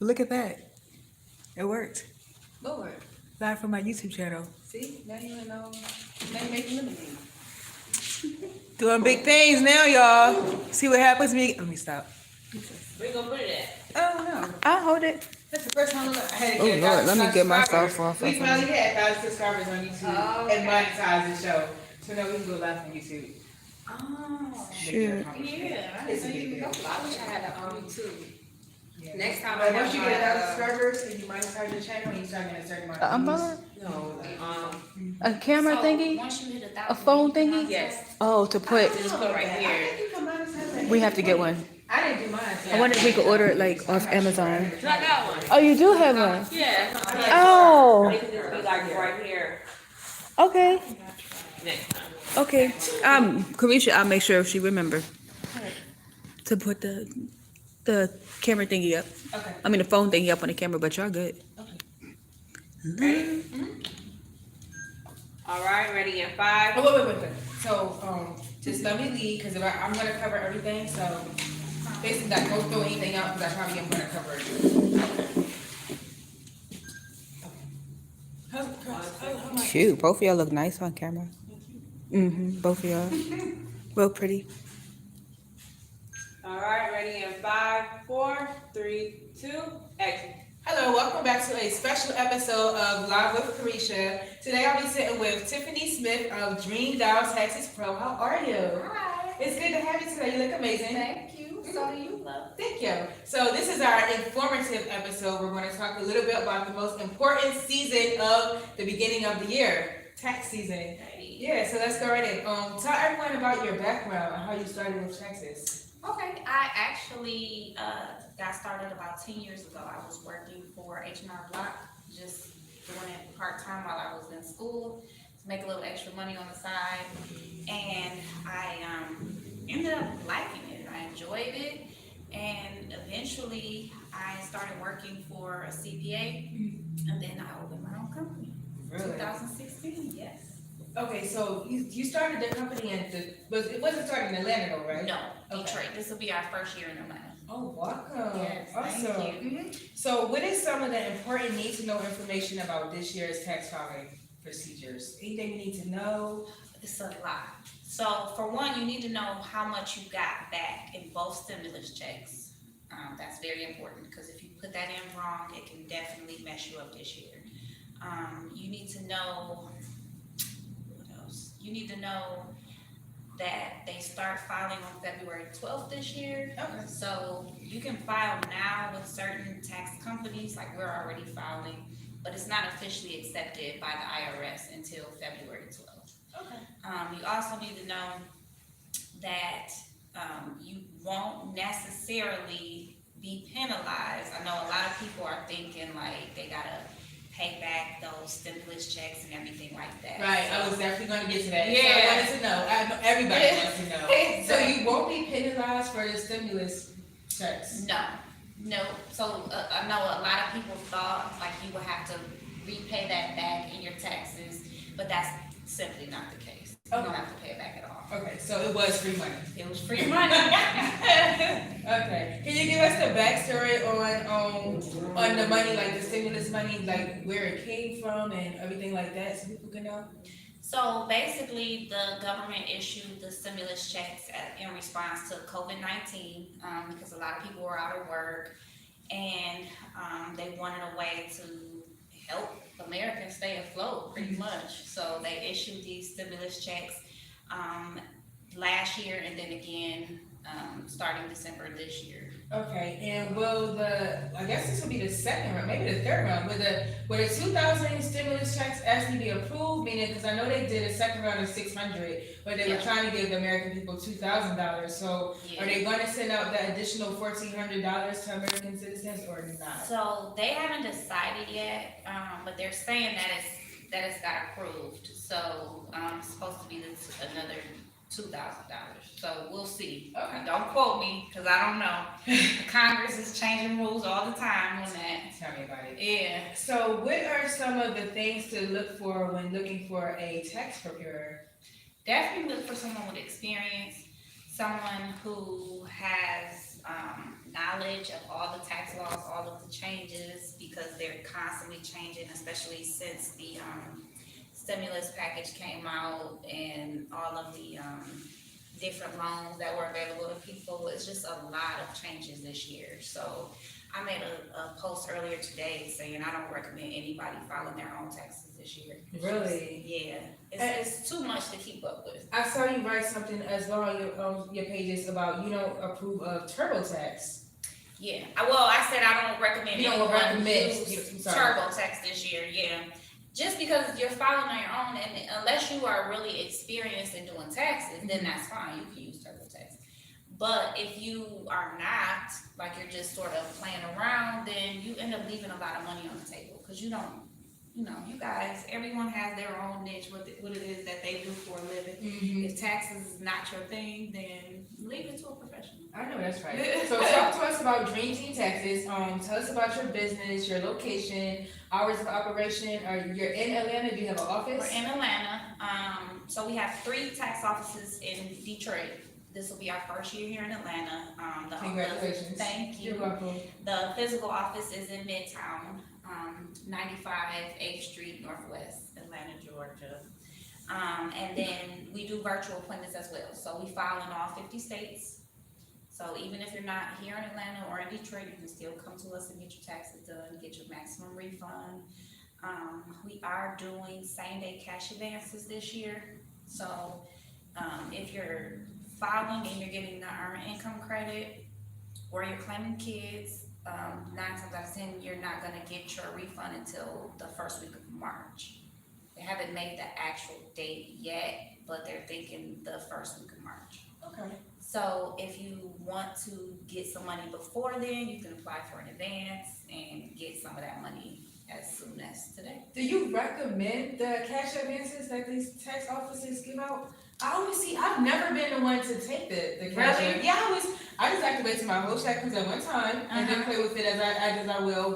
Look at that. It worked. Lord. Live from my YouTube channel. See? Now you know. Now you making lemonade. Doing big things now, y'all. See what happens when you... Let me stop. Where you gonna put it at? Oh no. I'll hold it. That's the first time I had to Oh, get Lord, let me get my subscribers. stuff off We of finally had 1,000 subscribers on YouTube and monetized the show. So now we can go live on YouTube. Oh. Shoot. Yeah. I didn't know you could go. I wish I had that on YouTube. Yeah. Next time But once you get 1,000 subscribers and you monetize your channel and you start getting a certain amount of Umbrella? views. No. A camera thingy? Once you hit 1,000, A phone thingy? yes. Oh, to put... Just put right I here. think you can monetize that. We have to get one. I didn't do mine. I wonder if we could order it like off Amazon. I got one. Oh, you do have one? Yeah. Oh. It can just be like right here. Okay. Next time. Okay. Carisha, I'll make sure she remember to put the camera thingy up. Okay. I mean the phone thingy up on the camera, but y'all good. Ready? All right, ready in 5. Oh, wait. So, just let me lead, because I'm going to cover everything, so basically, like, don't throw anything out, because I probably am going to cover it. Shoot, both of y'all look nice on camera. Both of y'all. Real pretty. All right, ready in 5, 4, 3, 2, action. Hello, welcome back to a special episode of Live with Carisha. Today, I'll be sitting with Tiffany Smith of Dream Doll Texas Pro. How are you? Hi. It's good to have you today. You look amazing. Thank you. So do you, love. Thank you. So this is our informative episode. We're going to talk a little bit about the most important season of the beginning of the year, tax season. Yeah, so let's go right in. Tell everyone about your background and how you started with Texas. Okay, I actually got started about 10 years ago. I was working for H&R Block, just doing it part-time while I was in school to make a little extra money on the side. And I ended up liking it. I enjoyed it. And eventually, I started working for a CPA, and then I opened my own company. Really? 2016, yes. Okay, so you started the company it wasn't started in Atlanta though, right? No, Okay. Detroit. This will be our first year in Atlanta. Oh, welcome. Yes, Awesome. thank you. So what is some of the important need to know information about this year's tax filing procedures? Anything you need to know? It's a lot. So for one, you need to know how much you got back in both stimulus checks. That's very important because if you put that in wrong, it can definitely mess you up this year. You need to know, what else? You need to know that they start filing on February 12th this year. Okay. So you can file now with certain tax companies, like we're already filing, but it's not officially accepted by the IRS until February 12th. Okay. You also need to know that you won't necessarily be penalized. I know a lot of people are thinking like they gotta pay back those stimulus checks and everything like that. Right, I was definitely going to get to that. Yeah. So I wanted to know. I know everybody wants to know. Exactly. So you won't be penalized for the stimulus checks? No. So I know a lot of people thought like you would have to repay that back in your taxes, but that's simply not the case. You don't have to pay it back at all. Okay, so it was free money. It was free money. Okay. Can you give us the backstory on the money, like the stimulus money, like where it came from and everything like that, so people can know? So basically, the government issued the stimulus checks in response to COVID-19 because a lot of people were out of work and they wanted a way to help Americans stay afloat pretty much. So they issued these stimulus checks last year and then again starting December this year. Okay, and I guess this will be the second round, maybe the third round, will the 2,000 stimulus checks actually be approved? Meaning, because I know they did a second round of 600, but they were trying to give the American people $2,000. So are they going to send out the additional $1,400 to American citizens or not? So they haven't decided yet, but they're saying that it's got approved. So it's supposed to be another $2,000. So we'll see. Okay. Don't quote me because I don't know. Congress is changing rules all the time on that. Tell me about it. Yeah. So what are some of the things to look for when looking for a tax preparer? Definitely look for someone with experience, someone who has knowledge of all the tax laws, all of the changes, because they're constantly changing, especially since the, stimulus package came out and all of the, different loans that were available to people. It's just a lot of changes this year. So I made a post earlier today saying I don't recommend anybody filing their own taxes this year. It's Really? just- yeah, it's too much to keep up with. I saw you write something as well on your pages about you don't approve of TurboTax. Yeah, I said I don't recommend You don't anyone recommend- use sorry. TurboTax this year, yeah. Just because you're filing on your own, and unless you are really experienced in doing taxes, then that's fine, you can use TurboTax. But if you are not, like you're just sort of playing around, then you end up leaving a lot of money on the table, cause you don't, you guys, everyone has their own niche, what it is that they do for a living. If taxes is not your thing, then leave it to a professional. I know that's right. So talk to us about Dream Team Taxes. Tell us about your business, your location, hours of operation. You're in Atlanta? Do you have an office? We're in Atlanta, so we have 3 tax offices in Detroit. This will be our first year here in Atlanta. Congratulations. Thank you. You're welcome. The physical office is in Midtown, 95 8th Street Northwest, Atlanta, Georgia. And then we do virtual appointments as well. So we file in all 50 states. So even if you're not here in Atlanta or in Detroit, you can still come to us and get your taxes done, get your maximum refund. We are doing same-day cash advances this year. So if you're filing and you're getting the earned income credit, or you're claiming kids, 9 times out of 10, you're not gonna get your refund until the first week of March. They haven't made the actual date yet, but they're thinking the first week of March. Okay. So if you want to get some money before then, you can apply for an advance and get some of that money as soon as today. Do you recommend the cash advances that these tax offices give out? I've never been the one to take the cash. Really? Yeah, I just activate to my whole check at one time and then play with it as I will.